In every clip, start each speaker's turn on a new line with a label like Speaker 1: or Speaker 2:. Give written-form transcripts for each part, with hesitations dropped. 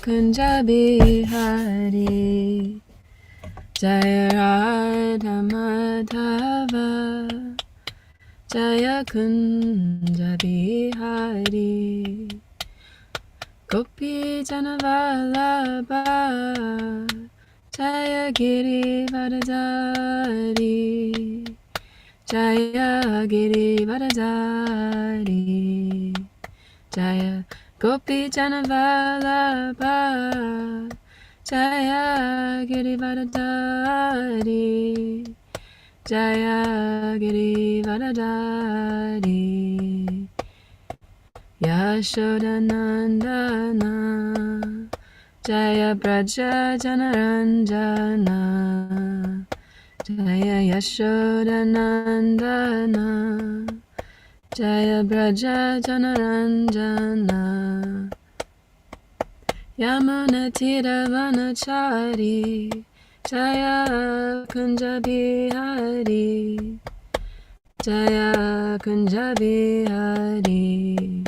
Speaker 1: Kunja Bihari, Jaya Radha Madhava, Jaya Kunja Bihari, Gopi Janavalabha, Jaya Giri Varadari, Jaya Giri Varadari, Jaya Gopi Janavalabha, Jaya Giri Varadari, Jaya Giri Varadari, Yashodanandana, Jaya Braja Janaranjana, Jaya Yashodanandana, Jaya Braja Janaranjana, Yamuna Tira Vanachari, Jaya Kunja Bihari, Jaya Kunja Bihari,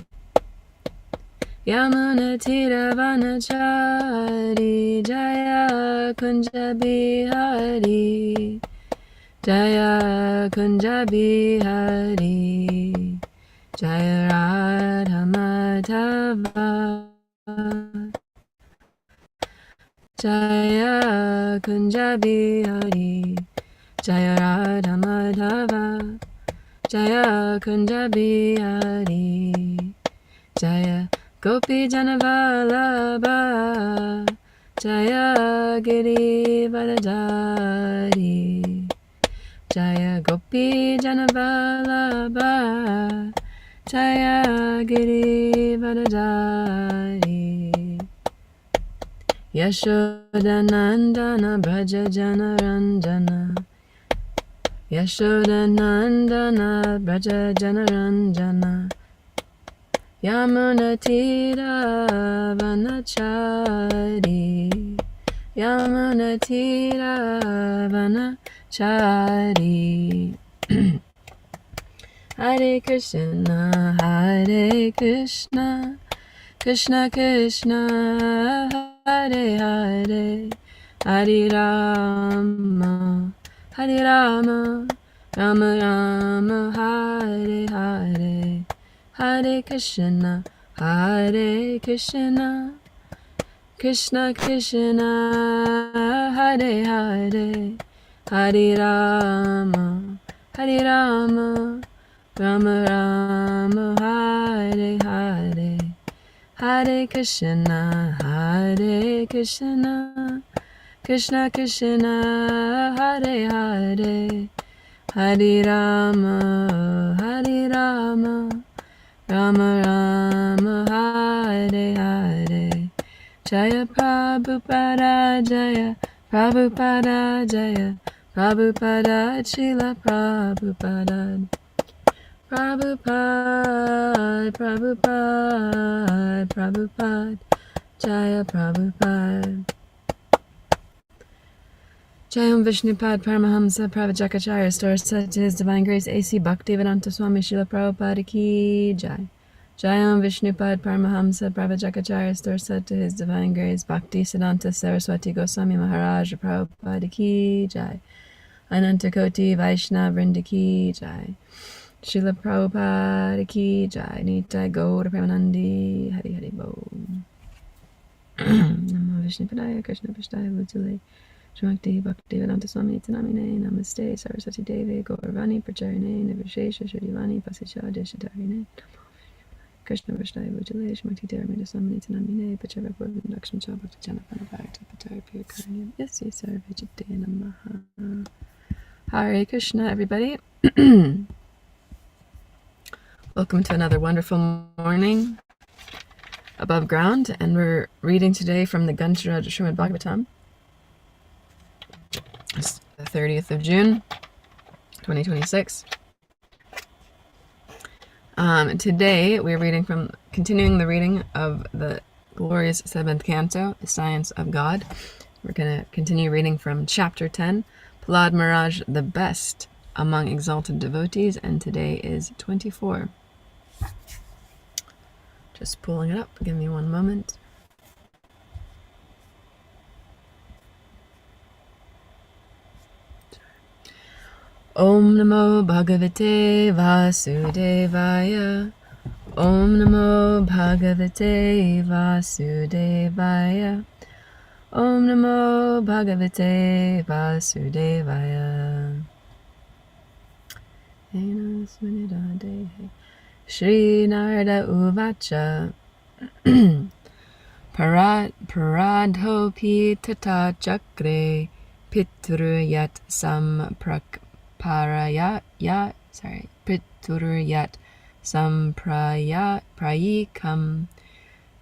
Speaker 1: Yamuna Tira Vanachari, Jaya Kunja Bihari, Jaya Kunja Bihari, Jaya Radha Madhava, Jaya Kunja Bihari, Jaya Radha Madhava, Jaya Kunja Bihari, Jaya Gopi Janavalabha, Jaya Giri Varadari, Jaya Gopi Janavalabha, Jaya Giri Varadari, Yashodanandana Braja Janaranjana, Yashodanandana Braja Janaranjana, Yamuna Tira Vanachari, Yamuna Tira Vanachari. Hare Krishna, Hare Krishna, Krishna Krishna, Hare Hare, Hare Rama, Hare Rama, Rama Rama, Hare Hare, Hare Krishna, Hare Krishna, Krishna Krishna, Hare Hare, Hare Rama, Hare Rama, Rama Rama, Hare Hare, Hare Krishna, Hare Krishna, Krishna Krishna, Hare Hare, Hare Rama, Hare Rama, Rama Rama, Hare Hare, Jaya Prabhupada, Jaya Prabhupada, Jaya Prabhupada, Srila Prabhupada, Prabhupada, Prabhupada, Prabhupada, Jaya Prabhupada. Jayam Vishnupad Paramahamsa Pravajakacharya Store said to His Divine Grace A.C. Bhaktivedanta Swami Srila Prabhupada Ki Jai. Jayam Vishnupad Paramahamsa Pravajakacharya Store said to His Divine Grace Bhakti Siddhanta Saraswati Goswami Maharaj Prabhupada Ki Jai. Anantakoti Vaishnav Vrinda Ki Jai. Srila Prabhupada Ki Jai. Nitai Gaura Premanandi Hari Hari Bo. Namo Vishnupadaya Krishna Prasthaya Bhutale Shmakti Bhakti Vedanta Swami Tanamine Namaste Saraswati Devi Gauravani Pracharine Nivishesha Shuddhivani Pasisha Deshatarine Krishna Vashdaya Bhutale Shmakti Dharamita Swami Tanamine Pachara Purvan Lakshman Cha Bhakti Janapana Bhakta Patar Piyakanyam Yasya Sarvajite Namaha. Hare Krishna, everybody. Welcome to another wonderful morning above ground, and we're reading today from the Granth Srimad Bhagavatam. It's the 30th of June, 2026. Today we're continuing the reading of the glorious 7th canto, The Science of God. We're going to continue reading from chapter 10, Prahlad Maharaj, the best among exalted devotees, and today is 24. Just pulling it up, give me one moment. Om Namo Bhagavate Vasudevaya. Om Namo Bhagavate Vasudevaya. Om Namo Bhagavate Vasudevaya. Shri Narada Uvacha Paradhopi Tata Chakre Pitruyat Pitruyat Samprayikam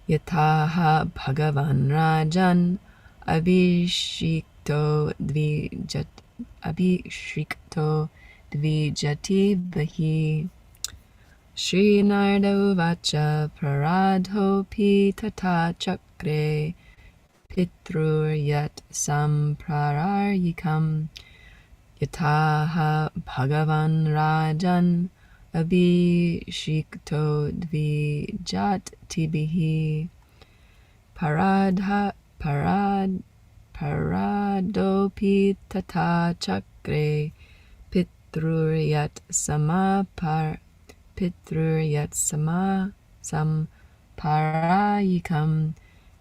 Speaker 1: Yataha Bhagavan Rajan Abhishikto Dvijati Bahi. Shri Narada Uvacha Paradhopi Tata Chakre Pitruyat Samprayikam Yataha Bhagavan Rajan Abhishikto Dvijatibihi. Paradopi Tata Chakre Pitruyat Samparayikam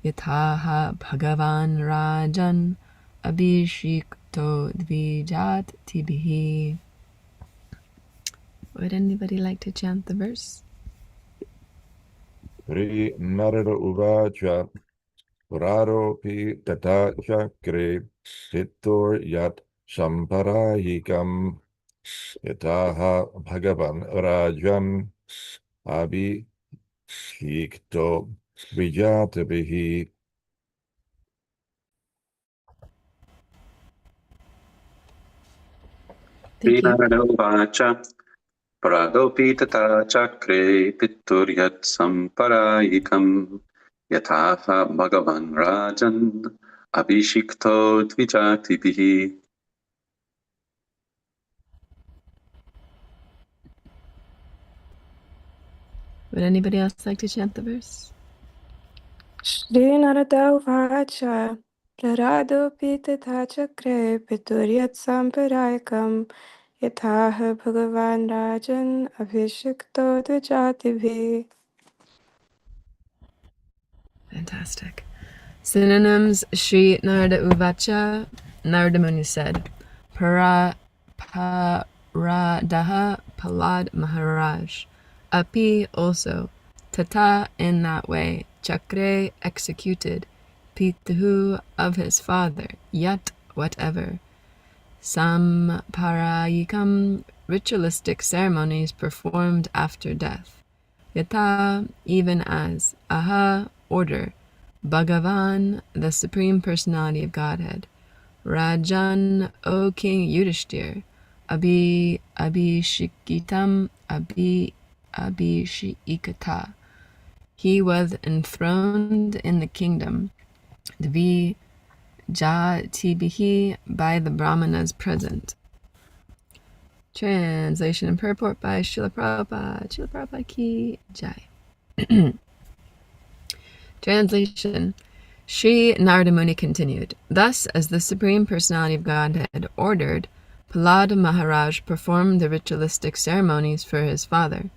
Speaker 1: Yataha Bhagavan Rajan Abhishikto Dvijatibihi. Would anybody like to chant the verse?
Speaker 2: Sri Narada Uvacha Puraropi Tata Chakre Pitur Yat Samparayikam Yataha Bhagavan Rajan Abhishikto Vijatabihi.
Speaker 1: Thank you.
Speaker 3: Pradopi tata chakre pitturyat samparayikam yatha bhagavan rajan abhishikto dvijatibihi.
Speaker 1: Would anybody else like to chant the verse?
Speaker 4: Shri Narada Uvacha Praradopi Tata Chakre Pituryat Samparayakam Yataha Bhagavan Rajan Abhishikto Dvijatibi.
Speaker 1: Fantastic. Synonyms: Shri Narada Uvacha. Narada Muni said, Paradaha Palad Maharaj. Api also. Tata in that way. Chakre executed. Pituhu of his father. Yat whatever. Samparayikam ritualistic ceremonies performed after death. Yata even as. Aha order. Bhagavan, the Supreme Personality of Godhead. Rajan, O King Yudhishthir. Abhishikitam, Abhishikata. He was enthroned in the kingdom. Dvijatibihi, by the Brahmanas present. Translation and purport by Srila Prabhupada. Srila Prabhupada ki jai. Translation. Sri Narada Muni continued, Thus, as the Supreme Personality of Godhead ordered, Prahlada Maharaj performed the ritualistic ceremonies for his father,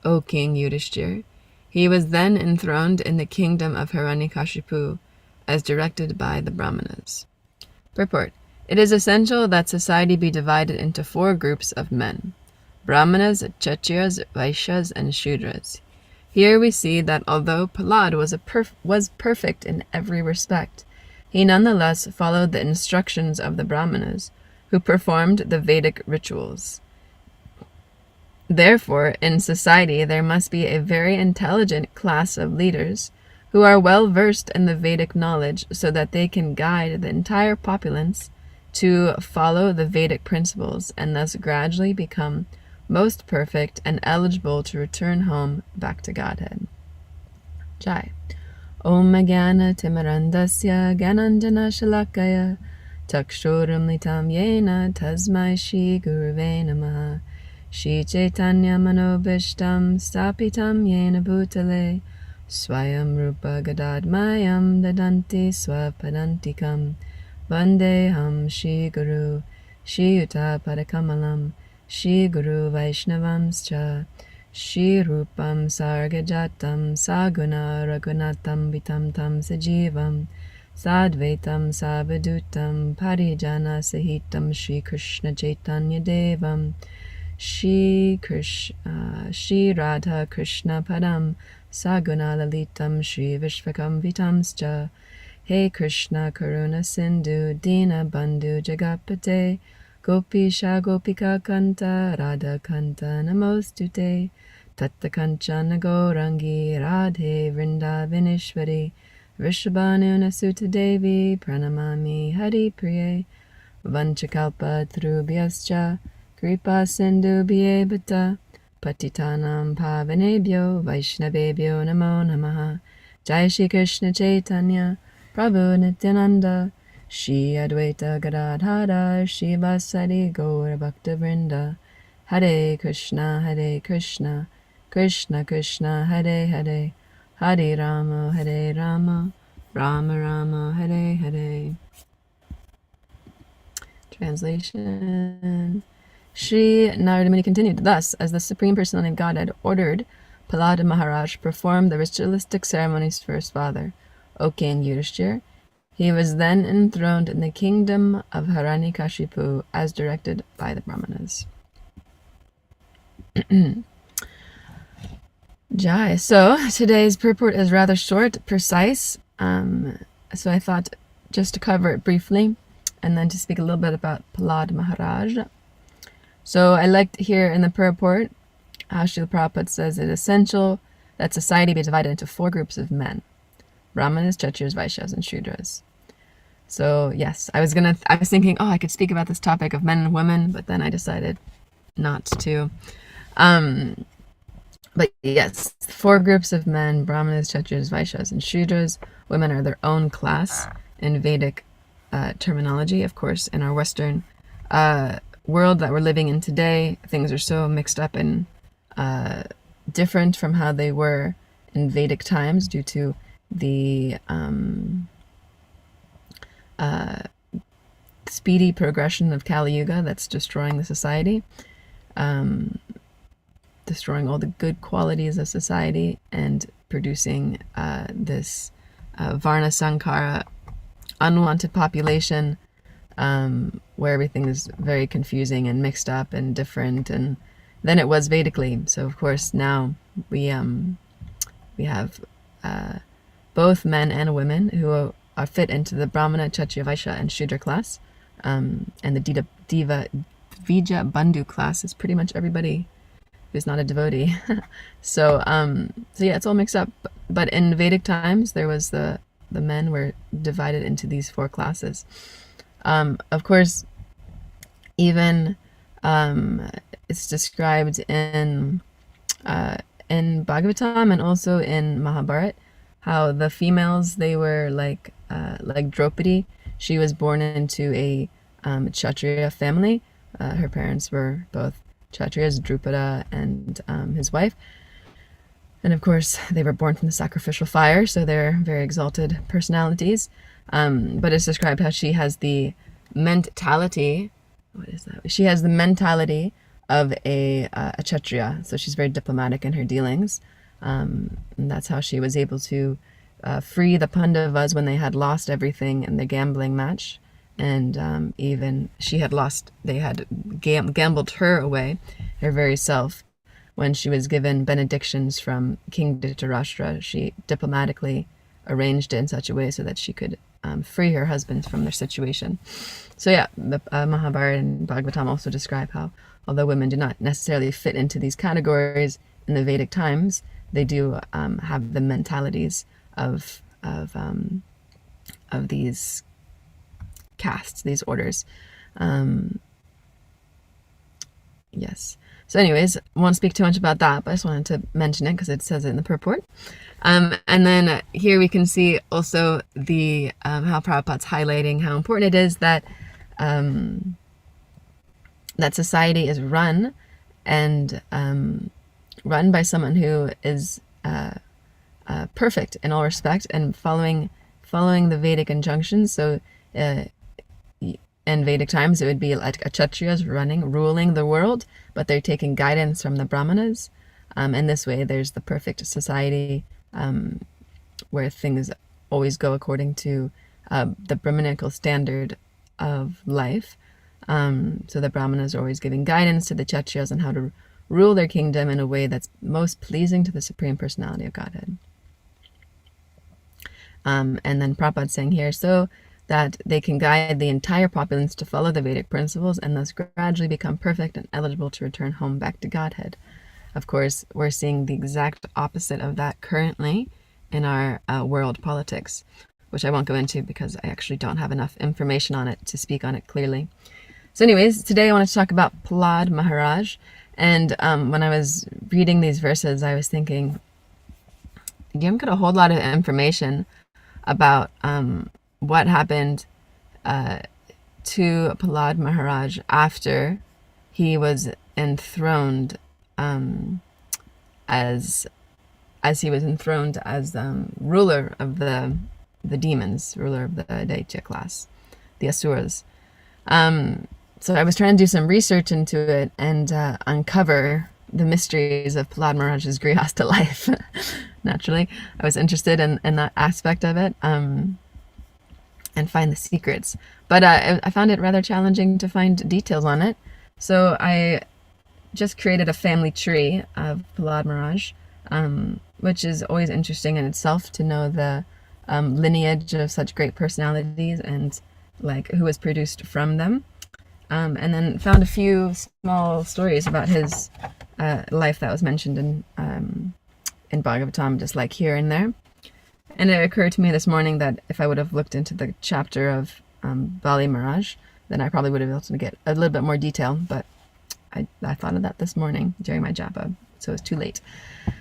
Speaker 1: O King Yudhishthir. He was then enthroned in the kingdom of Hiranyakashipu, as directed by the Brahmanas. Purport. It is essential that society be divided into 4 groups of men: Brahmanas, Kshatriyas, Vaishyas, and Shudras. Here we see that although Prahlad was perfect in every respect, he nonetheless followed the instructions of the Brahmanas, who performed the Vedic rituals. Therefore, in society there must be a very intelligent class of leaders who are well versed in the Vedic knowledge so that they can guide the entire populace to follow the Vedic principles and thus gradually become most perfect and eligible to return home back to Godhead. Jai. Om Jnana Timirandasya Gyananjana Shalakaya Takshuramlitam Yena Tasmai Shri Guruve Namaha Shri Chaitanya Manobishtam Stapitam Yena Bhutale Swayam Rupa Gadadmayam Dadanti Swapadantikam Vandeham Shri Guru Shri Yuta Padakamalam Shri Guru Vaishnavamscha Shri Rupam Sargajatam Saguna Raghunatam Vitam Tam Sajivam Sadvaitam Savadutam Parijana Sahitam Shri Krishna Chaitanya Devam Shri Radha Krishna Padam Saguna Lalitam Shri Vishvakam Vitamscha Hey Krishna Karuna Sindhu Dina Bandhu Jagapate Gopisha Gopika Kanta Radha Kanta Namostute Tatta Kanchana Gaurangi Radhe Vrindavaneshwari Vrishabhanu Sutta Devi Pranamami Hari Priye Vanchakalpa Trubhyascha Kripa Sindhu Bhye Patitanam Pavanebhyo Vaishnavebhyo Namo Namaha Jai Shri Krishna Chaitanya Prabhu Nityananda Shri Advaita Gadadhara Shri Vasari Gaura Bhakta Vrinda Hare Krishna Krishna Krishna Hare Hare Hare Rama Rama Rama Hare Hare. Translation. Sri Narada Muni continued, thus, as the Supreme Personality of Godhead ordered Prahlada Maharaj perform the ritualistic ceremonies for his father, O King Yudhishthir, he was then enthroned in the kingdom of Hiranyakashipu as directed by the Brahmanas. Jai. So today's purport is rather short, precise, so I thought just to cover it briefly and then to speak a little bit about Prahlada Maharaj. So I liked here in the purport how Srila Prabhupada says it is essential that society be divided into 4 groups of men: Brahmanas, Kshatriyas, Vaishyas, and Shudras. So yes, I was thinking, I could speak about this topic of men and women, but then I decided not to. But yes, 4 groups of men: Brahmanas, Kshatriyas, Vaishyas, and Shudras. Women are their own class in Vedic terminology. Of course, in our Western world that we're living in today, things are so mixed up and different from how they were in Vedic times due to the speedy progression of Kali Yuga that's destroying the society, destroying all the good qualities of society and producing this Varna Sankara, unwanted population, where everything is very confusing and mixed up and different and than it was Vedically. So of course now we have both men and women who are fit into the Brahmana, Kshatriya, Vaishya, and Shudra class, and the Diva Vija Bandhu class is pretty much everybody who's not a devotee. So yeah, it's all mixed up. But in Vedic times, there was the men were divided into these 4 classes. Of course, even it's described in Bhagavatam and also in Mahabharata how the females, they were like Draupadi. She was born into a Kshatriya family. Her parents were both Kshatriyas, Drupada and his wife. And of course, they were born from the sacrificial fire, so they're very exalted personalities. But it's described how she has the mentality. What is that? She has the mentality of a Kshatriya, so she's very diplomatic in her dealings. And that's how she was able to free the Pandavas when they had lost everything in the gambling match. And even she had lost, they had gambled her away, her very self. When she was given benedictions from King Dhritarashtra, she diplomatically arranged it in such a way so that she could free her husband from their situation. So yeah, the Mahabharata and Bhagavatam also describe how, although women do not necessarily fit into these categories in the Vedic times, they do have the mentalities of these castes, these orders. Yes. So anyways, I won't speak too much about that, but I just wanted to mention it because it says it in the purport. And then here we can see also the how Prabhupada's highlighting how important it is that that society is run and run by someone who is perfect in all respect and following the Vedic injunctions. So in Vedic times, it would be like a Kshatriyas ruling the world, but they're taking guidance from the Brahmanas. In this way, there's the perfect society where things always go according to the Brahminical standard of life. So the Brahmanas are always giving guidance to the Kshatriyas on how to rule their kingdom in a way that's most pleasing to the Supreme Personality of Godhead. And then Prabhupada's saying here, so that they can guide the entire populace to follow the Vedic principles and thus gradually become perfect and eligible to return home back to Godhead. Of course, we're seeing the exact opposite of that currently in our world politics, which I won't go into because I actually don't have enough information on it to speak on it clearly. So anyways, today I want to talk about Prahlad Maharaj. And when I was reading these verses, I was thinking, you haven't got a whole lot of information about what happened to Prahlad Maharaj after he was enthroned as he was enthroned as ruler of the demons, ruler of the Daitya class, the Asuras. So I was trying to do some research into it and uncover the mysteries of Prahlad Maharaj's Grihastha life. Naturally, I was interested in that aspect of it and find the secrets. But I found it rather challenging to find details on it. So I just created a family tree of Prahlad Maharaj, which is always interesting in itself to know the lineage of such great personalities and like who was produced from them. And then found a few small stories about his life that was mentioned in Bhagavatam, just like here and there. And it occurred to me this morning that if I would have looked into the chapter of Bali Maharaj, then I probably would have been able to get a little bit more detail, but I thought of that this morning during my japa, so it's too late.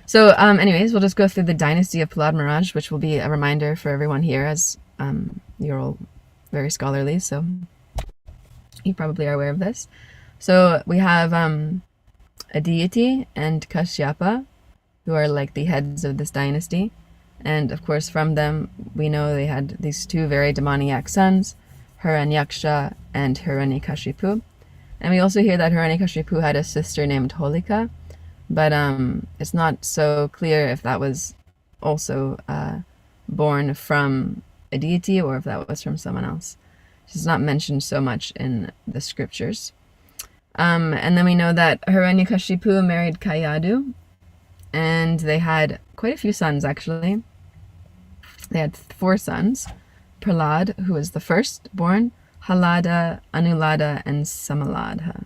Speaker 1: So anyways, we'll just go through the dynasty of Prahlad Maharaj, which will be a reminder for everyone here, as you're all very scholarly, so you probably are aware of this. So we have Aditi and Kashyapa, who are like the heads of this dynasty. And of course, from them, we know they had these two very demoniac sons, Hiranyaksha and Hiranyakashipu. And we also hear that Hiranyakashipu had a sister named Holika, but it's not so clear if that was also born from a deity or if that was from someone else. It's not mentioned so much in the scriptures. And then we know that Hiranyakashipu married Kayadu, and they had quite a few sons, actually. They had 4 sons: Prahlad, who was the firstborn, Halada, Anulada, and Samaladha.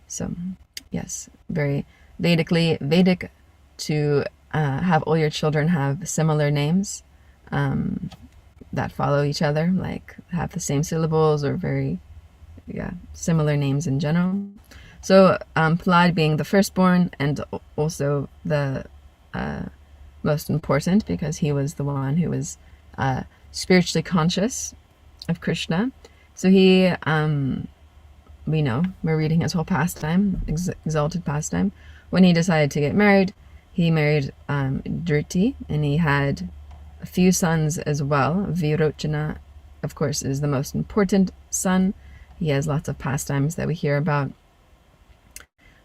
Speaker 1: So, yes, very Vedic to have all your children have similar names that follow each other, like have the same syllables or very similar names in general. So Prahlad being the firstborn and also the most important because he was the one who was spiritually conscious of Krishna. So he, we know, we're reading his whole pastime, exalted pastime. When he decided to get married, he married Dhriti, and he had a few sons as well. Virochana, of course, is the most important son. He has lots of pastimes that we hear about.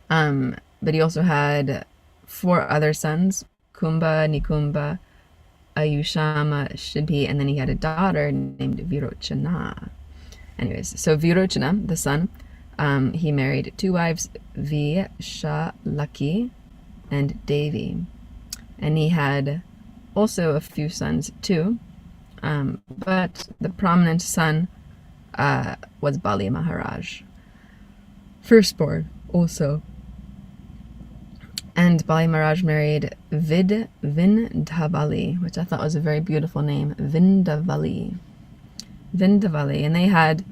Speaker 1: But he also had 4 other sons: Kumbha, Nikumba, Ayushama, Shibhi, and then he had a daughter named Virochana. Anyways, so Virochana, the son, he married 2 wives, Vishalaki and Devi. And he had also a few sons too, but the prominent son was Bali Maharaj, firstborn also. And Bali Maharaj married Vindhavali, which I thought was a very beautiful name, Vindhavali. And they had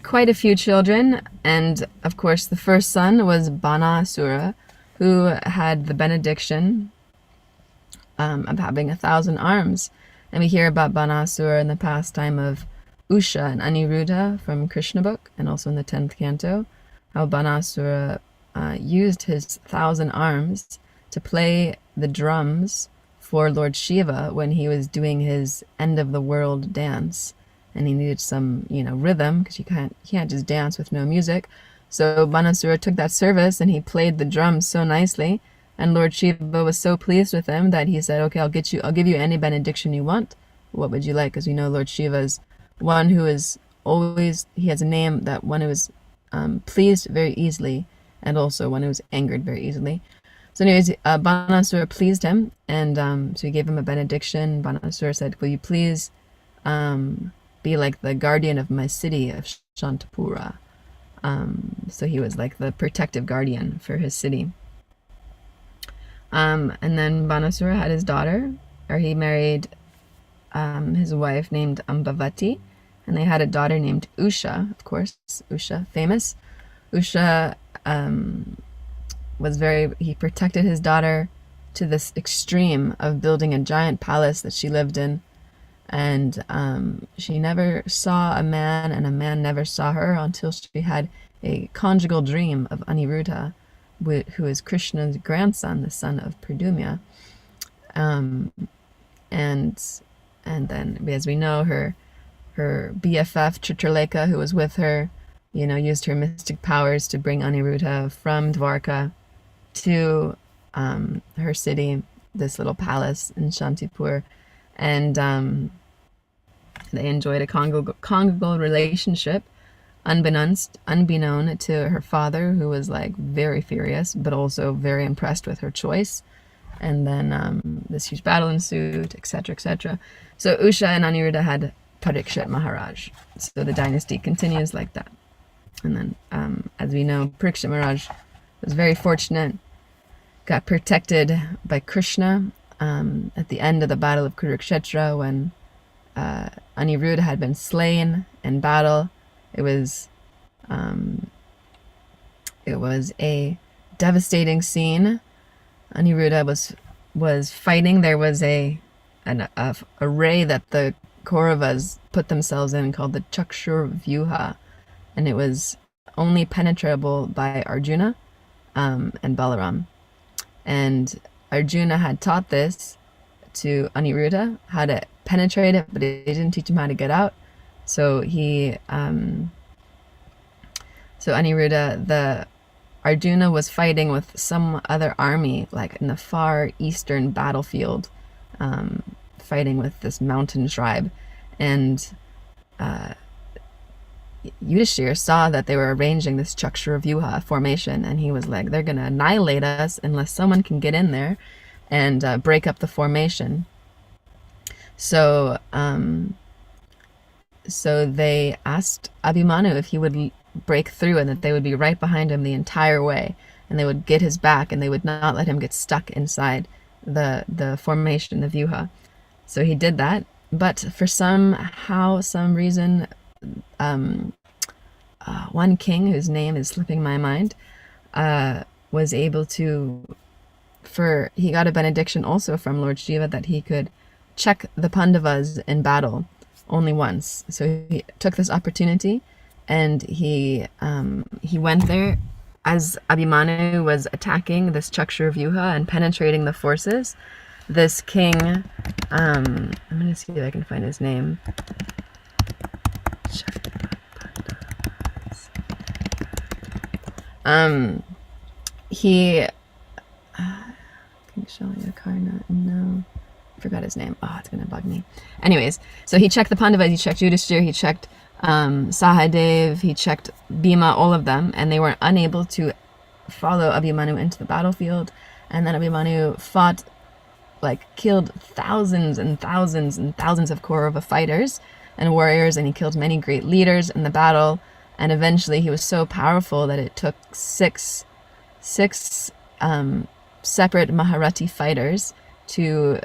Speaker 1: quite a few children, and of course the first son was Banasura, who had the benediction of having 1,000 arms. And we hear about Banasura in the pastime of Usha and Aniruddha from Krishna book, and also in the 10th canto, how Banasura used his 1,000 arms to play the drums for Lord Shiva when he was doing his end of the world dance and he needed some, rhythm, because you can't just dance with no music. So Banasura took that service and he played the drums so nicely, and Lord Shiva was so pleased with him that he said, okay, I'll give you any benediction you want. What would you like? Because we know Lord Shiva is one who is always, he has a name that one who is pleased very easily, and also one who is angered very easily. So anyways, Banasura pleased him, and so he gave him a benediction. Banasura said, will you please be like the guardian of my city of Shantapura? So he was like the protective guardian for his city. And then Banasura had his daughter, or he married his wife named Ambavati, and they had a daughter named Usha, of course, Usha, famous. Usha he protected his daughter to this extreme of building a giant palace that she lived in, and she never saw a man, and a man never saw her until she had a conjugal dream of Aniruddha, who is Krishna's grandson, the son of Pradumya. And then, as we know, her BFF Chitralekha, who was with her, used her mystic powers to bring Aniruddha from Dwarka to her city, this little palace in Shantipur, and they enjoyed a conjugal relationship, unbeknown to her father, who was like very furious, but also very impressed with her choice. And then this huge battle ensued, etc., etc. So Usha and Aniruddha had Parikshit Maharaj. So the dynasty continues like that. And then, as we know, Parikshit Maharaj was very fortunate, got protected by Krishna at the end of the Battle of Kurukshetra, when Aniruddha had been slain in battle. It was a devastating scene. Aniruddha was fighting. There was an array that the Kauravas put themselves in called the Chakshur Vyuha, and it was only penetrable by Arjuna and Balaram. And Arjuna had taught this to Aniruddha, how to penetrate it, but he didn't teach him how to get out. So Arjuna was fighting with some other army, like in the far eastern battlefield, fighting with this mountain tribe, and Yudhishthira saw that they were arranging this Chakshura Vyuha formation, and he was like, they're going to annihilate us unless someone can get in there and break up the formation. So they asked Abhimanyu if he would break through, and that they would be right behind him the entire way, and they would get his back, and they would not let him get stuck inside the formation, the Vyuha. So he did that, but for some reason, one king, whose name is slipping my mind, was able to, he got a benediction also from Lord Shiva that he could check the Pandavas in battle only once. So he took this opportunity, and he went there as Abhimanyu was attacking this Chakshura Vyuha and penetrating the forces. This king, I'm going to see if I can find his name. No, I forgot his name. Oh, it's gonna bug me. Anyways, so he checked the Pandavas, he checked Yudhishthira, he checked Sahadev, he checked Bhima, all of them, and they were unable to follow Abhimanyu into the battlefield. And then Abhimanyu fought, killed thousands and thousands and thousands of Kaurava fighters and warriors, and he killed many great leaders in the battle. And eventually he was so powerful that it took six separate Maharati fighters to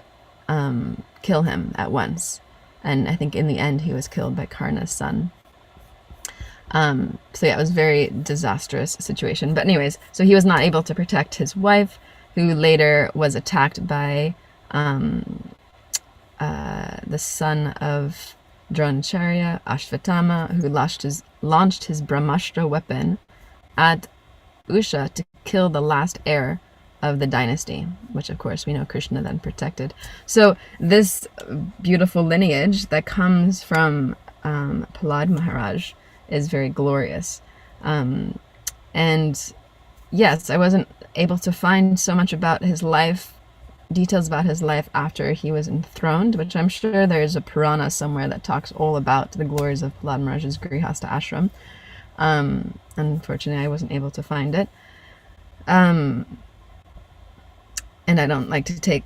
Speaker 1: kill him at once. And I think in the end he was killed by Karna's son. So yeah, it was a very disastrous situation. But anyways, so he was not able to protect his wife, who later was attacked by the son of Dronacharya, Ashvatthama, who launched his Brahmastra weapon at Usha to kill the last heir of the dynasty, which of course we know Krishna then protected. So this beautiful lineage that comes from Prahlad Maharaj is very glorious. And yes, I wasn't able to find so much about his life, details about his life after he was enthroned, which I'm sure there's a Purana somewhere that talks all about the glories of Prahlad Maharaj's Grihastha ashram. Unfortunately, I wasn't able to find it. And I don't like to take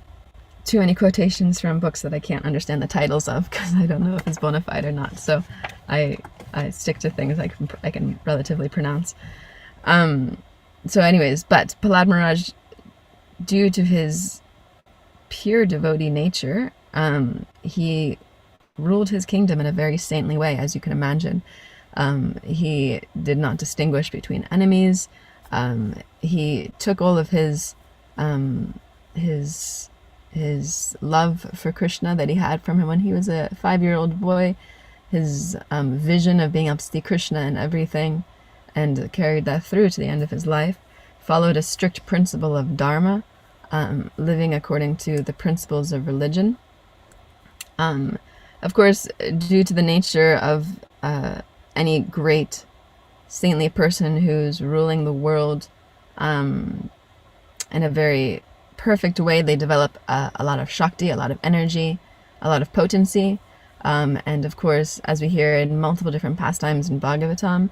Speaker 1: too many quotations from books that I can't understand the titles of, because I don't know if it's bona fide or not. So I stick to things I can relatively pronounce. So anyways, but Prahlad Maharaj, due to his pure devotee nature, he ruled his kingdom in a very saintly way, as you can imagine. He did not distinguish between enemies. He took all of his love for Krishna that he had from him when he was a 5-year-old boy, his vision of being able to see Krishna in everything, and carried that through to the end of his life. Followed a strict principle of dharma, living according to the principles of religion. Of course, due to the nature of any great saintly person who's ruling the world in a very perfect way, they develop a lot of shakti, a lot of energy, a lot of potency. And of course, as we hear in multiple different pastimes in Bhagavatam,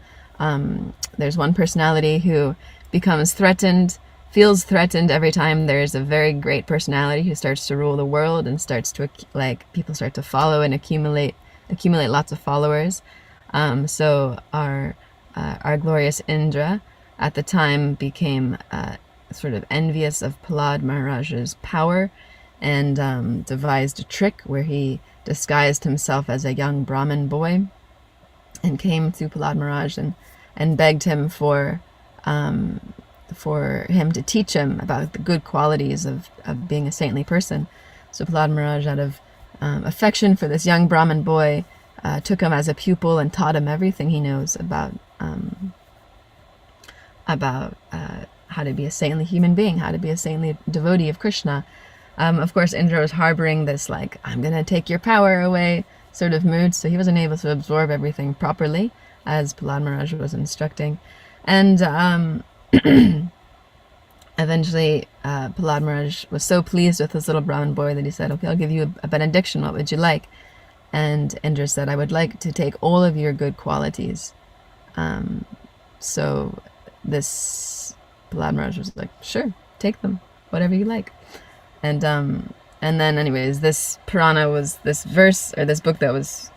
Speaker 1: there's one personality who becomes threatened, feels threatened every time there's a very great personality who starts to rule the world and starts to, people start to follow and accumulate lots of followers. So our glorious Indra at the time became sort of envious of Prahlad Maharaj's power, and devised a trick where he disguised himself as a young Brahmin boy and came to Prahlad Maharaj and begged him for him to teach him about the good qualities of being a saintly person. So Prahlad Maharaj, out of affection for this young Brahmin boy, took him as a pupil and taught him everything he knows about how to be a saintly human being, how to be a saintly devotee of Krishna. Of course, Indra was harboring this, I'm going to take your power away sort of mood, so he wasn't able to absorb everything properly, as Prahlad Maharaj was instructing. And eventually, Prahlad Maharaj was so pleased with this little Brahmin boy that he said, okay, I'll give you a benediction, what would you like? And Indra said, I would like to take all of your good qualities. So this Prahlad Maharaj was like, sure, take them, whatever you like. And then anyways, this Purana was this verse, or this book that was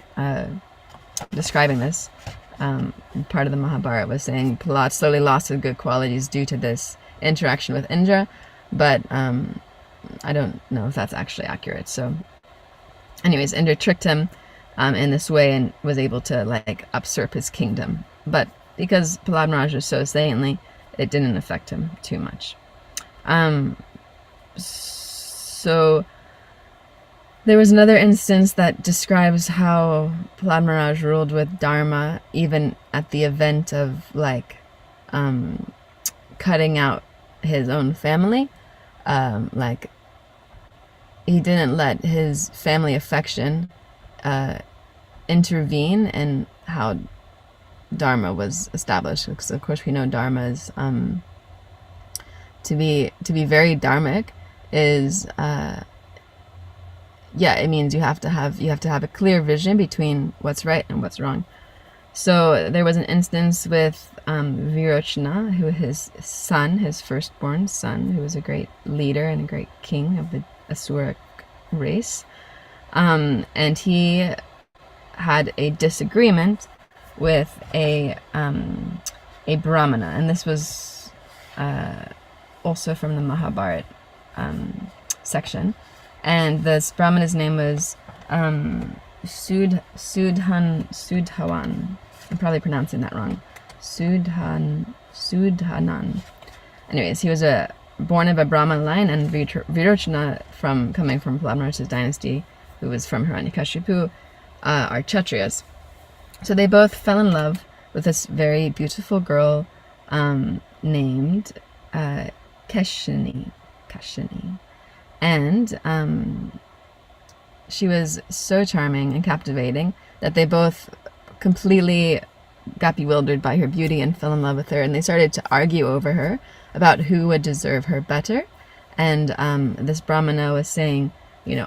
Speaker 1: describing this, part of the Mahabharata, was saying Prahlad slowly lost his good qualities due to this interaction with Indra, but I don't know if that's actually accurate. So anyways, Indra tricked him in this way and was able to usurp his kingdom. But because Prahlad Maharaj was so saintly, it didn't affect him too much. So there was another instance that describes how Prahlad Maharaj ruled with dharma, even at the event of cutting out his own family. He didn't let his family affection intervene in how dharma was established, because of course we know dharma is to be very dharmic is it means you have to have a clear vision between what's right and what's wrong. So there was an instance with Virochana, who his firstborn son, who was a great leader and a great king of the Asuric race, and he had a disagreement with a Brahmana, and this was also from the Mahabharata section, and this Brahmana's name was Sudhavan. I'm probably pronouncing that wrong. Sudhanan. Anyways, he was born of a Brahman line, and Virochana, coming from Prahlad Maharaj's dynasty, who was from Hiranyakashipu, are Kshatriyas. So they both fell in love with this very beautiful girl named Kashini. And she was so charming and captivating that they both completely got bewildered by her beauty and fell in love with her, and they started to argue over her about who would deserve her better. And this Brahmana was saying,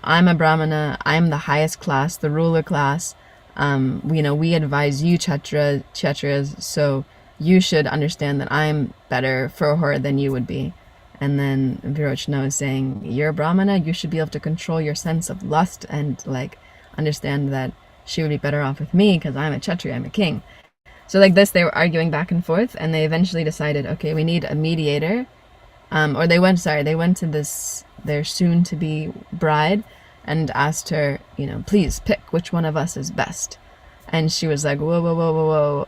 Speaker 1: I'm a Brahmana, I'm the highest class, the ruler class. We advise you Kshatriyas, so you should understand that I'm better for her than you would be. And then Virochana was saying, you're a Brahmana, you should be able to control your sense of lust and understand that she would be better off with me because I'm a Kshatriya, I'm a king. So like this, they were arguing back and forth, and they eventually decided, okay, we need a mediator. They went to their soon-to-be bride and asked her, please pick which one of us is best. And she was like, whoa,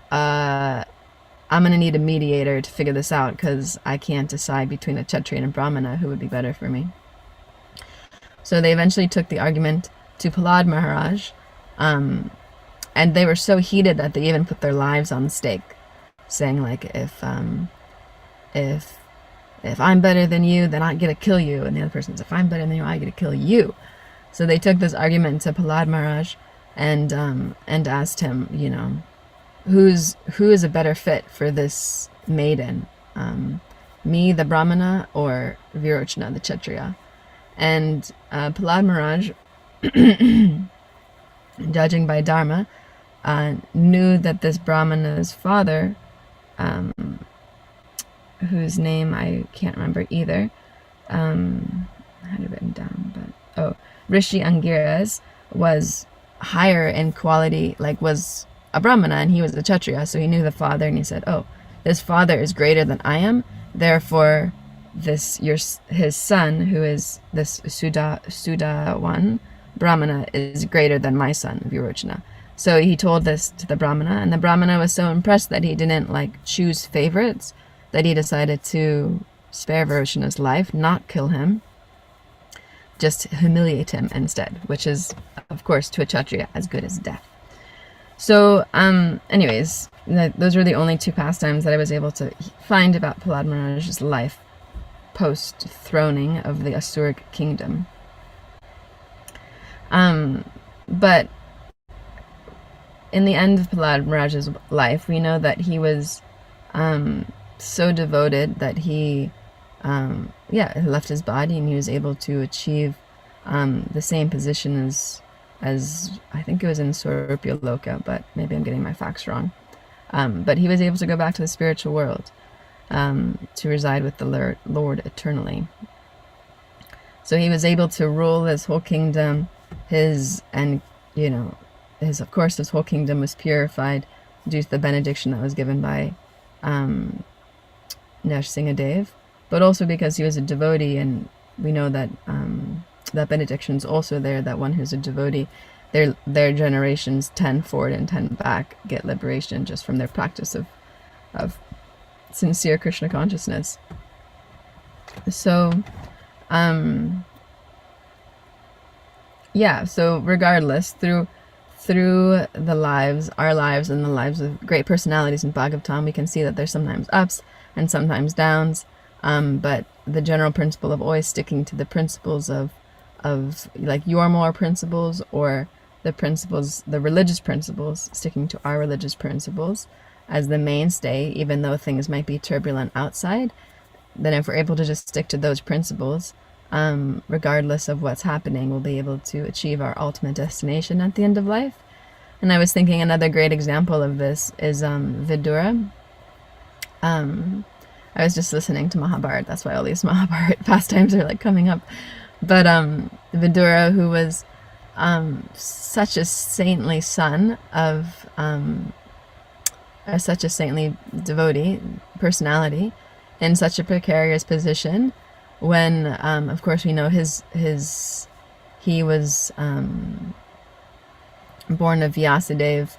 Speaker 1: I'm going to need a mediator to figure this out because I can't decide between a Kshatriya and a Brahmana who would be better for me. So they eventually took the argument to Prahlad Maharaj, and they were so heated that they even put their lives on the stake, saying like, if I'm better than you, then I get to kill you. And the other person says, if I'm better than you, I get to kill you. So they took this argument to Prahlad Maharaj and asked him, who is a better fit for this maiden? Me, the Brahmana, or Virochana, the Kshatriya? And Prahlad Maharaj, judging by Dharma, knew that this Brahmana's father, whose name I can't remember either, I had it written down, but Rishi Angiras was higher in quality, was a Brahmana, and he was a Kshatriya, so he knew the father, and he said, this father is greater than I am, therefore his son, who is this Sudha one, Brahmana, is greater than my son, Virochana. So he told this to the Brahmana, and the Brahmana was so impressed that he didn't choose favorites, that he decided to spare Virochana's life, not kill him, just humiliate him instead, which is, of course, to a Kshatriya as good as death. So, anyways, those were the only two pastimes that I was able to find about Prahlad Maharaj's life post-throning of the Asuric kingdom. But in the end of Prahlad Maharaj's life, we know that he was so devoted that he left his body, and he was able to achieve the same position as I think it was in Sorupya Loka, but maybe I'm getting my facts wrong. But he was able to go back to the spiritual world to reside with the Lord eternally. So he was able to rule his whole kingdom. His whole kingdom was purified due to the benediction that was given by Nrsingadev, but also because he was a devotee, and we know that that benediction is also there, that one who's a devotee, their generations 10 forward and 10 back get liberation just from their practice of sincere Krishna consciousness. So so regardless, through the lives, our lives, and the lives of great personalities in Bhagavatam, we can see that there's sometimes ups and sometimes downs, but the general principle of always sticking to the principles of your more principles, or the religious principles, sticking to our religious principles as the mainstay, even though things might be turbulent outside, then if we're able to just stick to those principles, regardless of what's happening, we'll be able to achieve our ultimate destination at the end of life. And I was thinking another great example of this is Vidura. I was just listening to Mahabharata, that's why all these Mahabharata pastimes are coming up. But Vidura, who was such a saintly son of such a saintly devotee personality, in such a precarious position, when of course we know he was born of Vyasadeva,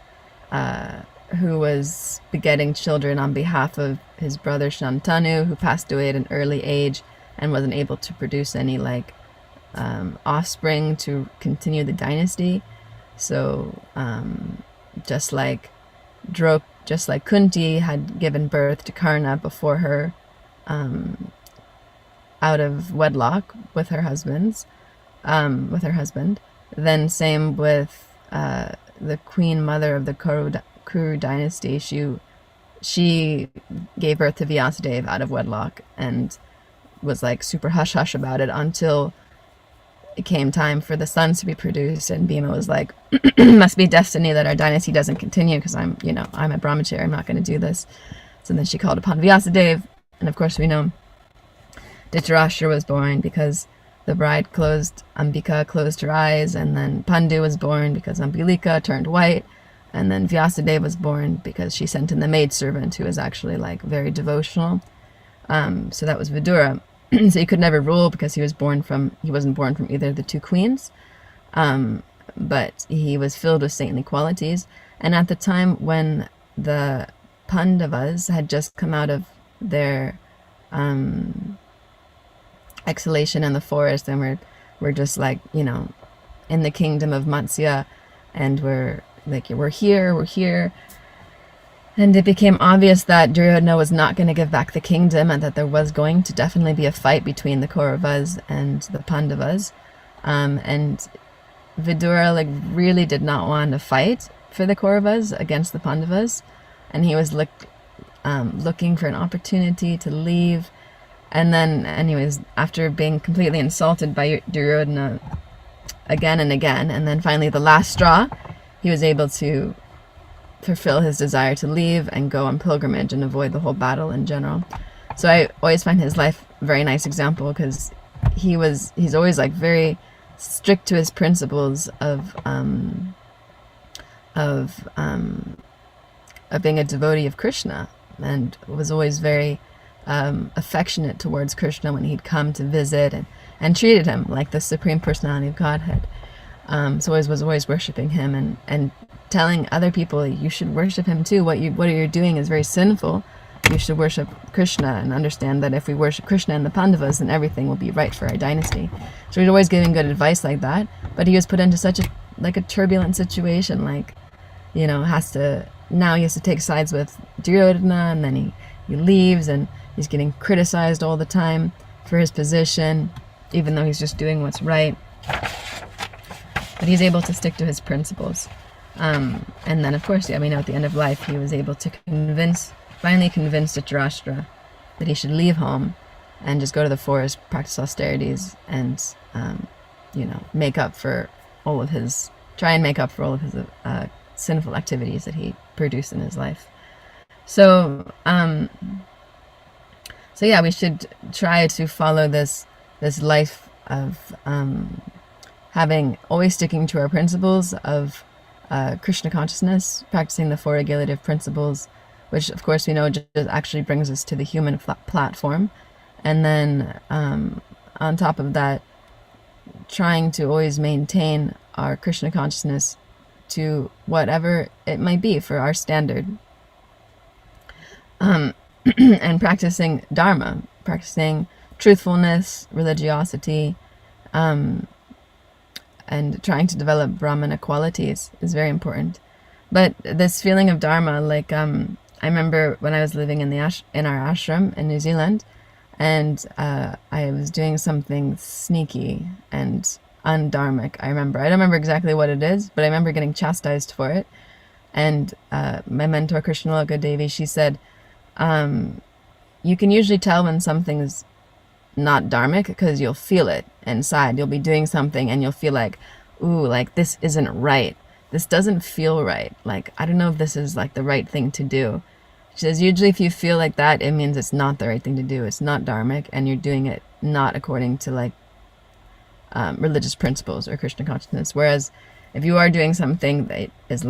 Speaker 1: who was begetting children on behalf of his brother Shantanu, who passed away at an early age and wasn't able to produce any offspring to continue the dynasty. So just like Kunti had given birth to Karna before her, out of wedlock with her husband, then same with the queen mother of the Kuru dynasty, she gave birth to Vyasadeva out of wedlock and was like super hush-hush about it until it came time for the sons to be produced, and Bhima was like, must be destiny that our dynasty doesn't continue because I'm a brahmachari, I'm not going to do this. So then she called upon Vyasadeva, and of course we know Dhritarashtra was born because the bride Ambika closed her eyes, and then Pandu was born because Ambilika turned white, and then Vyasadeva was born because she sent in the maidservant who was actually like very devotional. So that was Vidura. So he could never rule because he wasn't born from either of the two queens, but he was filled with saintly qualities. And at the time when the Pandavas had just come out of their exhalation in the forest, and we're just like, in the kingdom of Matsya, and we're here. And it became obvious that Duryodhana was not going to give back the kingdom, and that there was going to definitely be a fight between the Kauravas and the Pandavas. And Vidura really did not want to fight for the Kauravas against the Pandavas, and he was looking for an opportunity to leave. And then, anyways, after being completely insulted by Duryodhana again and again, and then finally the last straw, he was able to fulfill his desire to leave and go on pilgrimage and avoid the whole battle in general. So I always find his life a very nice example, because he's always like very strict to his principles of being a devotee of Krishna, and was always very affectionate towards Krishna when he'd come to visit, and treated him like the Supreme Personality of Godhead. So was always worshiping him and telling other people, you should worship him too. What you're doing is very sinful. You should worship Krishna, and understand that if we worship Krishna and the Pandavas, then everything will be right for our dynasty. So he's always giving good advice like that. But he was put into such a turbulent situation, he has to take sides with Duryodhana, and then he leaves, and he's getting criticized all the time for his position, even though he's just doing what's right. But he's able to stick to his principles. And then, of course, we know at the end of life, he was able to finally convince Dhritarashtra that he should leave home and just go to the forest, practice austerities, and, make up for all of his sinful activities that he produced in his life. So we should try to follow this life of always sticking to our principles of Krishna consciousness, practicing the four regulative principles, which of course we know just actually brings us to the human platform. And then on top of that, trying to always maintain our Krishna consciousness to whatever it might be for our standard. And practicing Dharma, practicing truthfulness, religiosity, and trying to develop Brahmana qualities is very important. But this feeling of Dharma, I remember when I was living in our ashram in New Zealand, and I was doing something sneaky and undharmic. I don't remember exactly what it is, but I remember getting chastised for it. And my mentor, Krishnaloka Devi, she said, you can usually tell when something's not dharmic because you'll feel it inside. You'll be doing something and you'll feel like, ooh, this isn't right. This doesn't feel right. I don't know if this is the right thing to do. She says, usually if you feel like that, it means it's not the right thing to do. It's not dharmic, and you're doing it not according to religious principles or Krishna consciousness. Whereas if you are doing something that is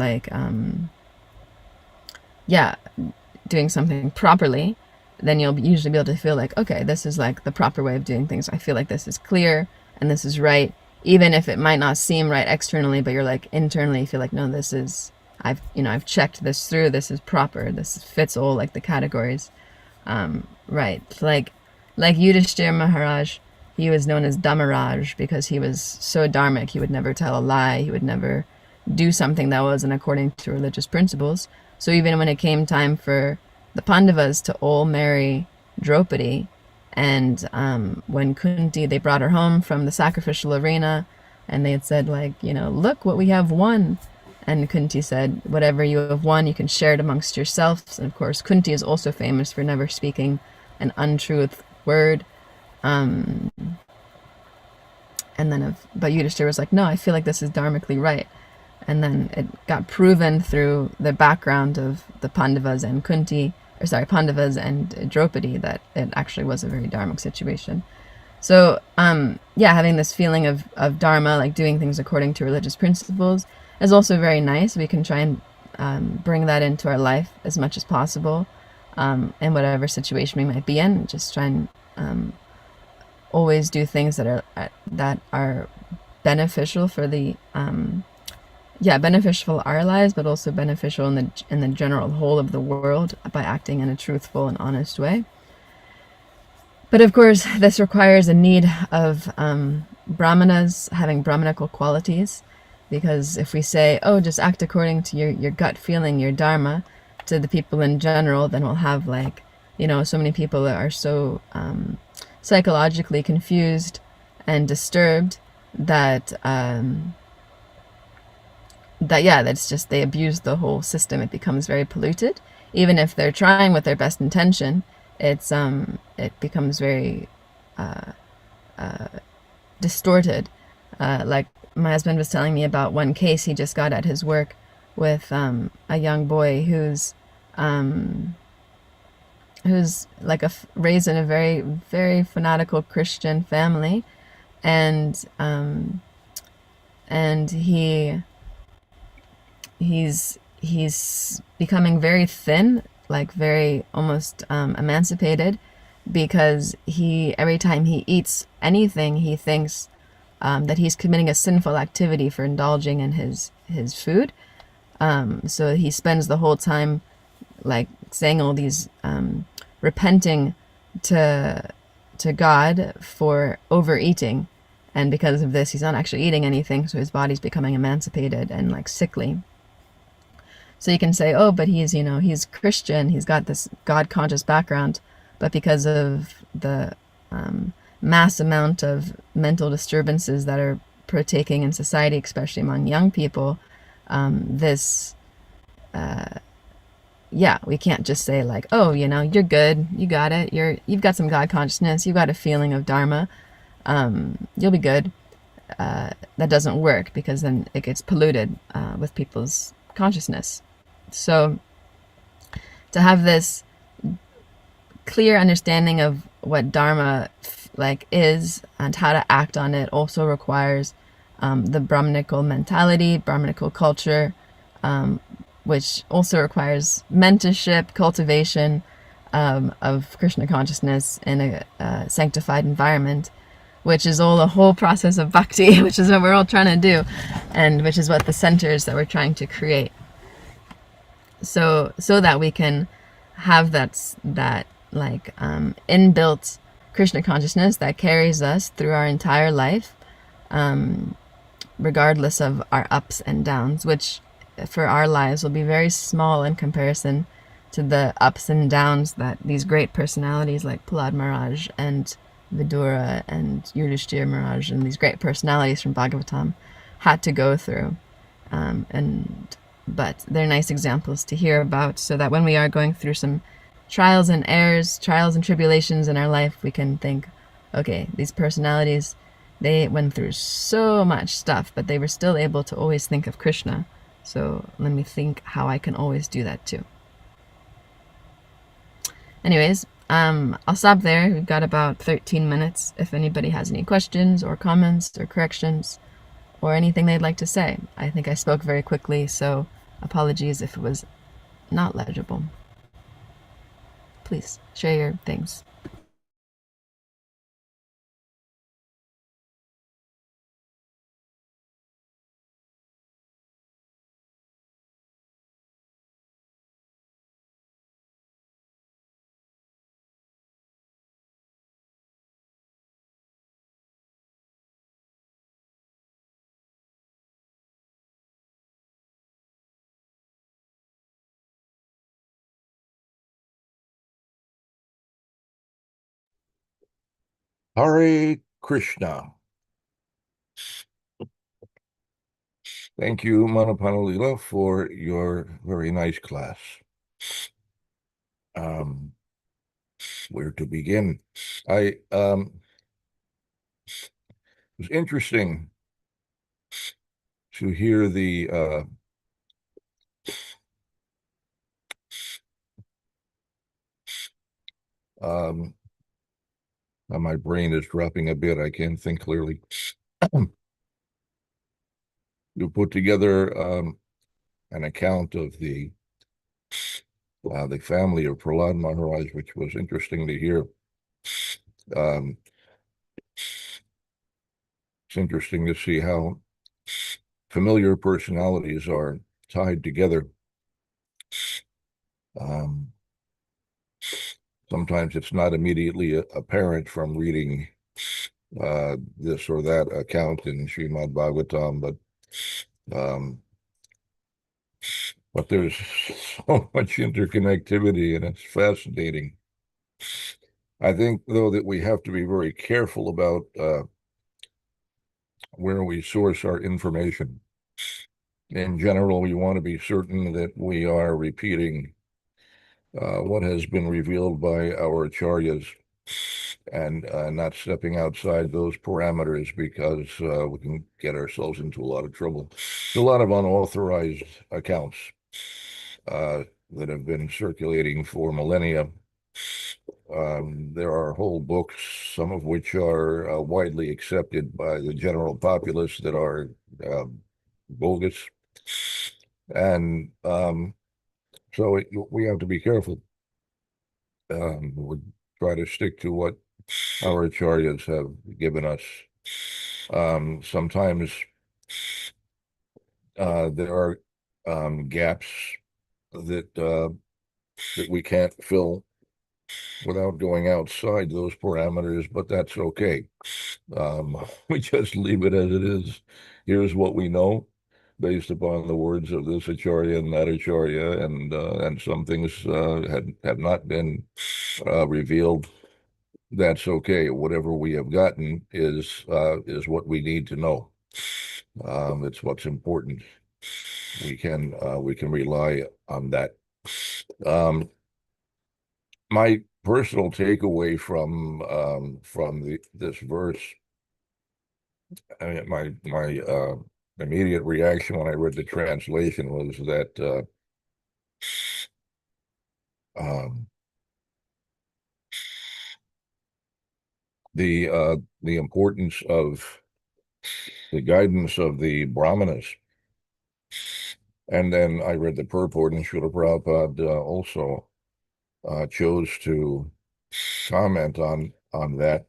Speaker 1: doing something properly, then you'll usually be able to feel okay, this is the proper way of doing things. I feel like this is clear and this is right, even if it might not seem right externally, but you're internally you feel no, this is, I've checked this through, this is proper, this fits all the categories, right. Like Yudhishthira Maharaj, he was known as Dhammaraj because he was so dharmic. He would never tell a lie, he would never do something that wasn't according to religious principles. So even when it came time for the Pandavas to all marry Draupadi, and when Kunti, they brought her home from the sacrificial arena, and they had said look what we have won, And Kunti said, whatever you have won, you can share it amongst yourselves. And of course, Kunti is also famous for never speaking an untruth word. And then, but Yudhishthira was like, no, I feel like this is dharmically right. And then it got proven through the background of the Pandavas and Pandavas and Draupadi that it actually was a very dharmic situation. So, yeah, having this feeling of dharma, like doing things according to religious principles, is also very nice. We can try and bring that into our life as much as possible, in whatever situation we might be in. Just try and always do things that are beneficial for the beneficial for our lives, but also beneficial in the general whole of the world by acting in a truthful and honest way. But of course, this requires a need of brahmanas having brahmanical qualities, because if we say, oh, just act according to your gut feeling, your dharma, to the people in general, then we'll have so many people that are so psychologically confused and disturbed that's just, they abuse the whole system. It becomes very polluted. Even if they're trying with their best intention, it becomes very distorted. Like my husband was telling me about one case he just got at his work with a young boy who's like raised in a very, very fanatical Christian family, and he's becoming very thin, like very almost emancipated, because every time he eats anything, he thinks that he's committing a sinful activity for indulging in his food. So he spends the whole time like saying all these repenting to God for overeating, and because of this, he's not actually eating anything, so his body's becoming emancipated and like sickly. So you can say, oh, but he's Christian, he's got this God-conscious background, but because of the mass amount of mental disturbances that are partaking in society, especially among young people, we can't just say like, oh, you're good, you got it, you've got some God consciousness, you've got a feeling of dharma, you'll be good. That doesn't work, because then it gets polluted with people's consciousness. So to have this clear understanding of what dharma is and how to act on it also requires the Brahmanical mentality, Brahmanical culture, which also requires mentorship, cultivation of Krishna consciousness in a sanctified environment, which is all a whole process of bhakti, which is what we're all trying to do, and which is what the centers that we're trying to create. So that we can have that inbuilt Krishna consciousness that carries us through our entire life, regardless of our ups and downs, which for our lives will be very small in comparison to the ups and downs that these great personalities like Prahlad Maharaj and Vidura and Yudhishthira Maharaj and these great personalities from Bhagavatam had to go through. But they're nice examples to hear about, so that when we are going through some trials and errors, trials and tribulations in our life, we can think, okay, these personalities, they went through so much stuff, but they were still able to always think of Krishna. So let me think how I can always do that too. Anyways, I'll stop there. We've got about 13 minutes. If anybody has any questions or comments or corrections or anything they'd like to say. I think I spoke very quickly, so apologies if it was not legible. Please share your things.
Speaker 2: Hare Krishna. Thank you, Manapanalila, for your very nice class. Where to begin? It was interesting to hear the my brain is dropping a bit. I can't think clearly. You put together an account of the family of Prahlad Maharaj, which was interesting to hear. Um, it's interesting to see how familiar personalities are tied together. Sometimes it's not immediately apparent from reading this or that account in Srimad Bhagavatam, but there's so much interconnectivity, and it's fascinating. I think, though, that we have to be very careful about where we source our information. In general, we want to be certain that we are repeating what has been revealed by our acharyas and not stepping outside those parameters, because we can get ourselves into a lot of trouble. There's a lot of unauthorized accounts that have been circulating for millennia. There are whole books, some of which are widely accepted by the general populace, that are bogus. And so we have to be careful. We try to stick to what our acharyas have given us. Sometimes there are gaps that we can't fill without going outside those parameters, but that's okay. We just leave it as it is. Here's what we know, based upon the words of this acharya and that acharya, and some things have not been revealed. That's okay. Whatever we have gotten is what we need to know. It's what's important. We can rely on that. My personal takeaway from this verse, I mean, my immediate reaction when I read the translation was that the importance of the guidance of the Brahmanas. And then I read the purport, and Srila Prabhupada also chose to comment on that.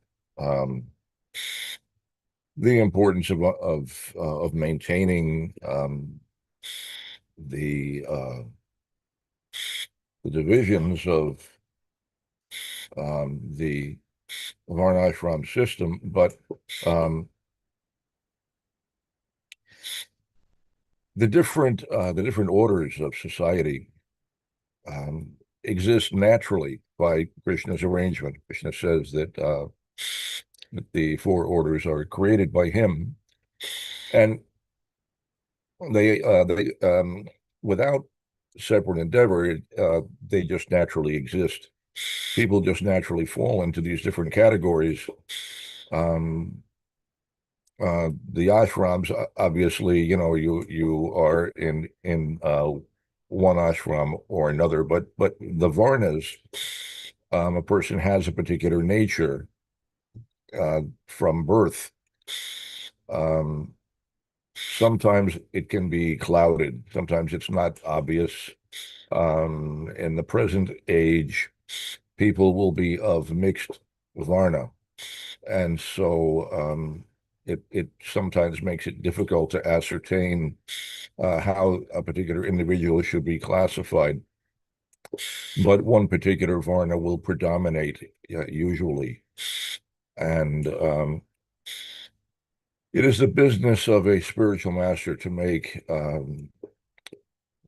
Speaker 2: The importance of maintaining the divisions of the Varnashram system, but the different orders of society exist naturally by Krishna's arrangement. Krishna says that the four orders are created by him, and they without separate endeavor, they just naturally exist. People just naturally fall into these different categories. The ashrams, obviously, you are in one ashram or another, but the varnas, a person has a particular nature from birth. Sometimes it can be clouded. Sometimes it's not obvious. In the present age, people will be of mixed varna, and so it sometimes makes it difficult to ascertain how a particular individual should be classified. But one particular varna will predominate usually, and it is the business of a spiritual master to make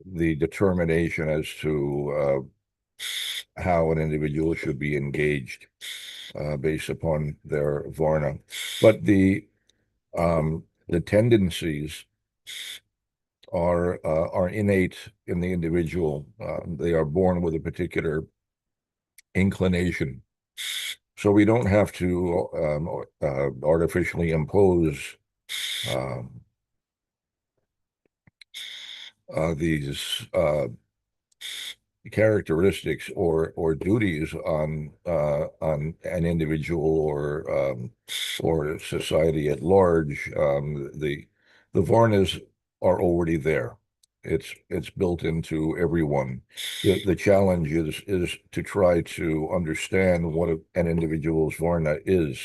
Speaker 2: the determination as to how an individual should be engaged based upon their varna. But the tendencies are innate in the individual. They are born with a particular inclination. So we don't have to artificially impose these characteristics or duties on an individual or society at large. The varnas are already there. It's built into everyone. The challenge is to try to understand what an individual's varna is,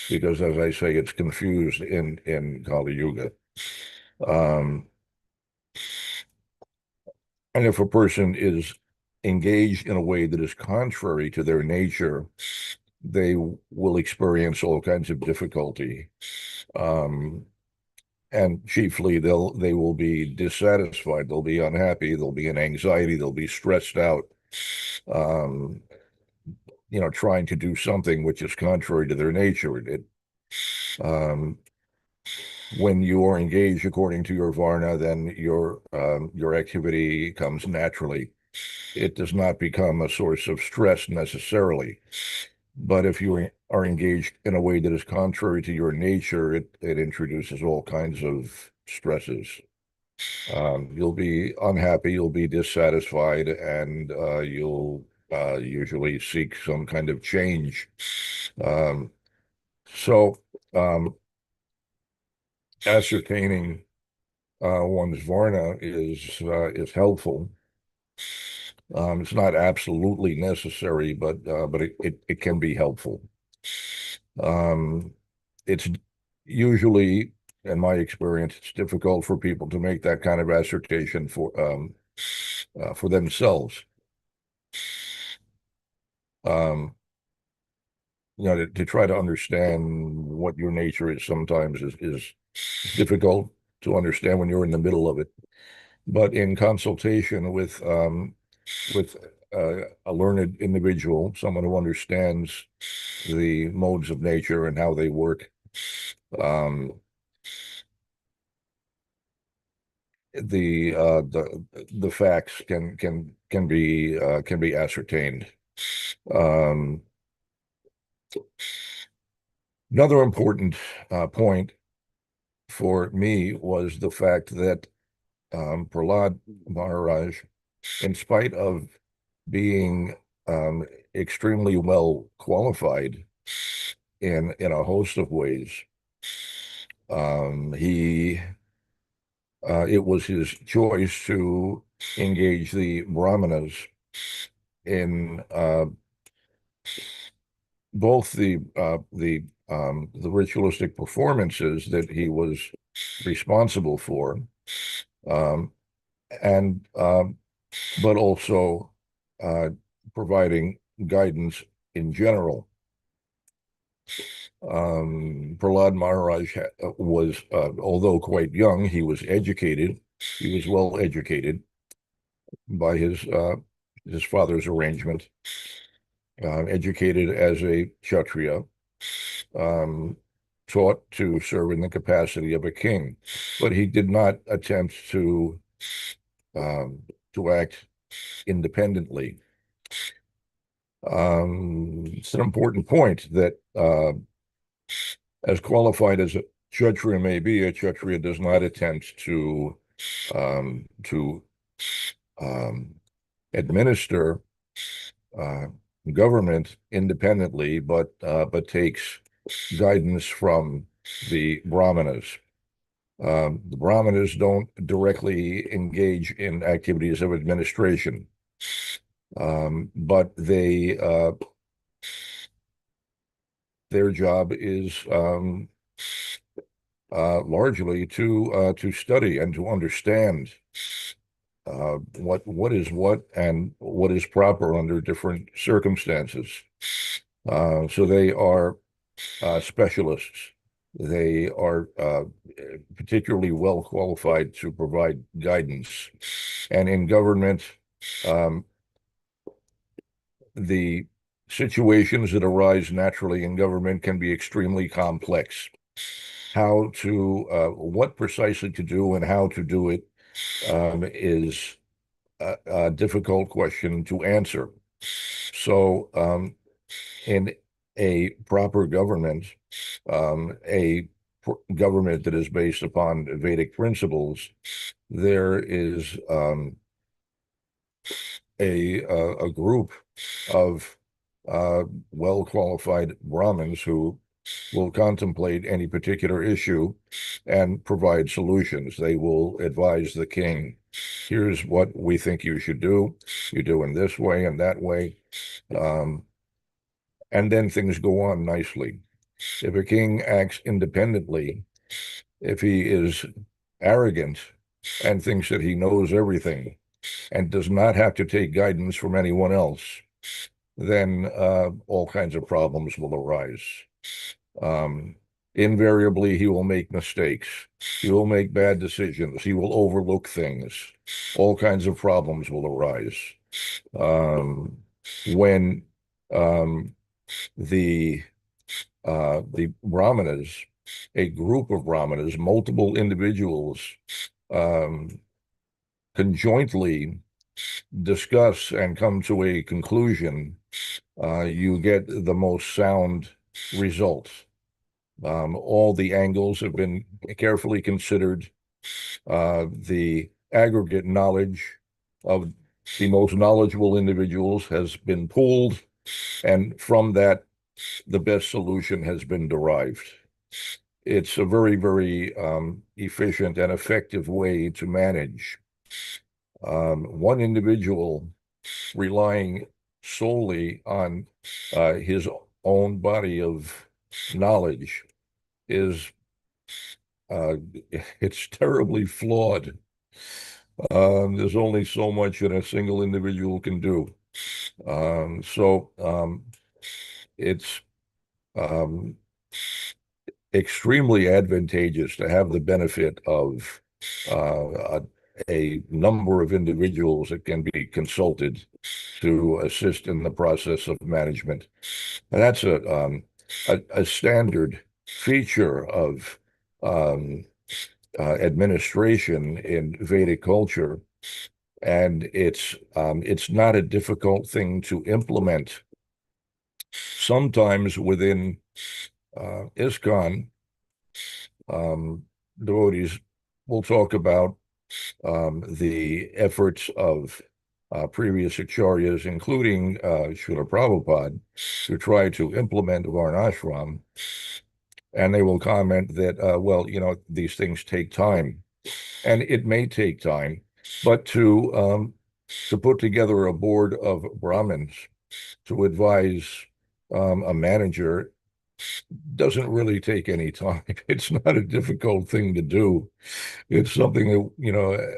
Speaker 2: because as I say, it's confused in Kali Yuga. And if a person is engaged in a way that is contrary to their nature, they will experience all kinds of difficulty. And chiefly, they will be dissatisfied. They'll be unhappy. They'll be in anxiety. They'll be stressed out. Trying to do something which is contrary to their nature. When you are engaged according to your varna, then your activity comes naturally. It does not become a source of stress necessarily. But if you are engaged in a way that is contrary to your nature, it introduces all kinds of stresses. You'll be unhappy, you'll be dissatisfied, and you'll usually seek some kind of change. So ascertaining one's varna is helpful. It's not absolutely necessary, but it can be helpful. It's usually, in my experience, it's difficult for people to make that kind of assertion for themselves. To try to understand what your nature is sometimes is difficult to understand when you're in the middle of it. But in consultation with a learned individual, someone who understands the modes of nature and how they work, the facts can be ascertained. Another important point for me was the fact that Prahlad Maharaj, in spite of being extremely well qualified in a host of ways, it was his choice to engage the Brahmanas in both the ritualistic performances that he was responsible for, and but also providing guidance in general. Prahlad Maharaj was, although quite young, he was educated. He was well educated by his father's arrangement. Educated as a Kshatriya, taught to serve in the capacity of a king, but he did not attempt to act independently. It's an important point that as qualified as a Kshatriya may be, a Kshatriya does not attempt to administer government independently, but takes guidance from the Brahmanas. The Brahmanas don't directly engage in activities of administration, but their job is largely to study and to understand what is what and what is proper under different circumstances. So they are specialists. They are particularly well qualified to provide guidance. And in government, the situations that arise naturally in government can be extremely complex. What precisely to do and how to do it is a difficult question to answer. So in a proper government, a government that is based upon Vedic principles, there is a group of well-qualified Brahmins who will contemplate any particular issue and provide solutions. They will advise the king, here's what we think you should do. You do in this way and that way. And then things go on nicely. If a king acts independently, if he is arrogant and thinks that he knows everything and does not have to take guidance from anyone else, then all kinds of problems will arise. Invariably, he will make mistakes. He will make bad decisions. He will overlook things. All kinds of problems will arise. When the Brahmanas, a group of Brahmanas, multiple individuals, conjointly discuss and come to a conclusion, you get the most sound results. All the angles have been carefully considered. The aggregate knowledge of the most knowledgeable individuals has been pooled, and from that, the best solution has been derived. It's a very, very efficient and effective way to manage. One individual relying solely on his own body of knowledge is it's terribly flawed. There's only so much that a single individual can do. So it's extremely advantageous to have the benefit of a number of individuals that can be consulted to assist in the process of management. And that's a standard feature of administration in Vedic culture. And it's not a difficult thing to implement. Sometimes within ISKCON, devotees will talk about the efforts of previous acharyas, including Srila Prabhupada, to try to implement Varnashram. And they will comment that, well, these things take time. And it may take time, but to put together a board of Brahmins to advise a manager doesn't really take any time. It's not a difficult thing to do. It's something that,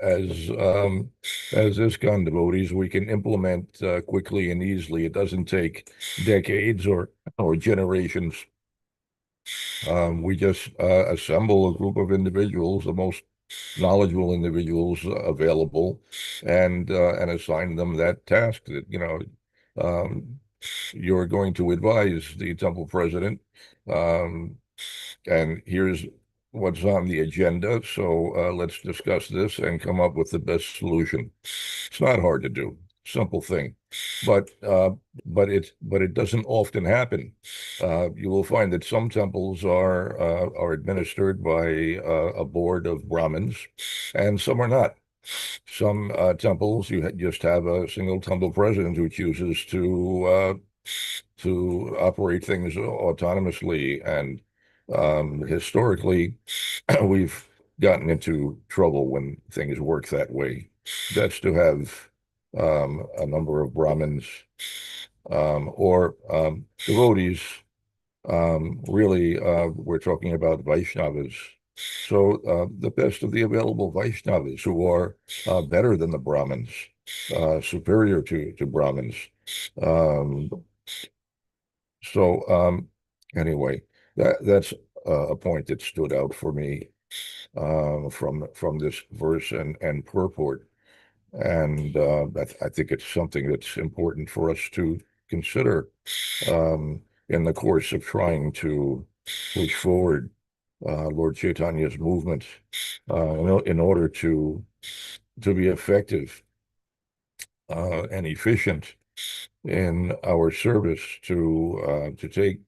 Speaker 2: as ISKCON devotees, we can implement quickly and easily. It doesn't take decades or generations. We just assemble a group of individuals, the most knowledgeable individuals available, and assign them that task that, you're going to advise the temple president, and here's what's on the agenda. So let's discuss this and come up with the best solution. It's not hard to do, simple thing, but it doesn't often happen. You will find that some temples are administered by a board of Brahmins, and some are not. Some temples you just have a single temple president who chooses to operate things autonomously, and historically we've gotten into trouble when things work that way. That's to have a number of Brahmins or devotees. Really, we're talking about Vaishnavas. So the best of the available Vaishnavas who are better than the Brahmins, superior to Brahmins. Anyway, that's a point that stood out for me from this verse and purport. And I think it's something that's important for us to consider in the course of trying to push forward Lord Chaitanya's movement in order to to be effective and efficient in our service, to take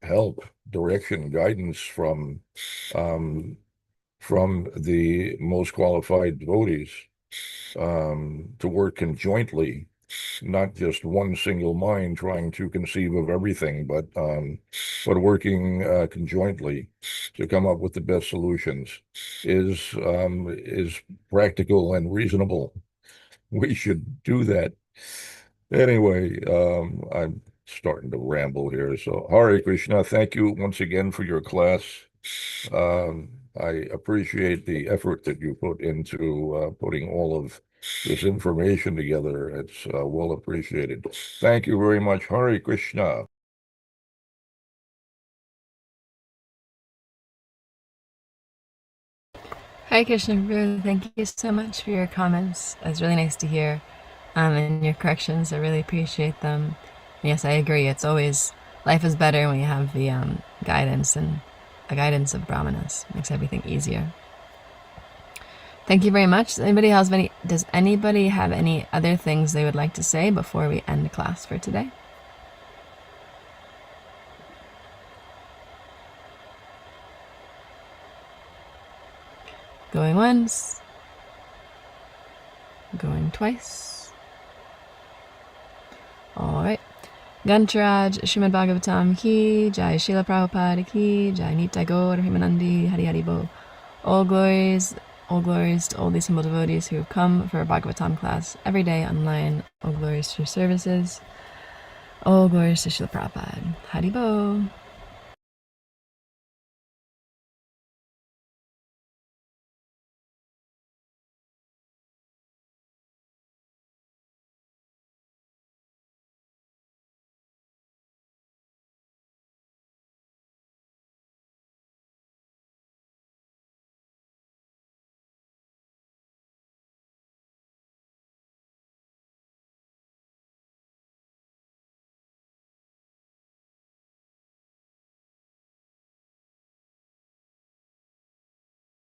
Speaker 2: help, direction, guidance from the most qualified devotees, to work conjointly, not just one single mind trying to conceive of everything, but working conjointly to come up with the best solutions is practical and reasonable. We should do that. Anyway, I'm starting to ramble here. So Hare Krishna, thank you once again for your class. I appreciate the effort that you put into putting all of this information together. It's well appreciated. Thank you very much. Hare Krishna.
Speaker 1: Hi, Krishna Prabhu. Thank you so much for your comments. It's really nice to hear. And your corrections, I really appreciate them. Yes, I agree. It's always, life is better when you have the guidance and a guidance of brahmanas. Makes everything easier. Thank you very much. Does anybody have any other things they would like to say before we end the class for today? Going once. Going twice. All right. Gancharaj, Srimad Bhagavatam ki, Jai Srila Prabhupada ki, Jai Nitya Gaur, Himanandi, Hari Hari Bo. All glories to all these humble devotees who have come for a Bhagavatam class every day online. All glories to your services. All glories to Srila Prabhupada. Hari Bo.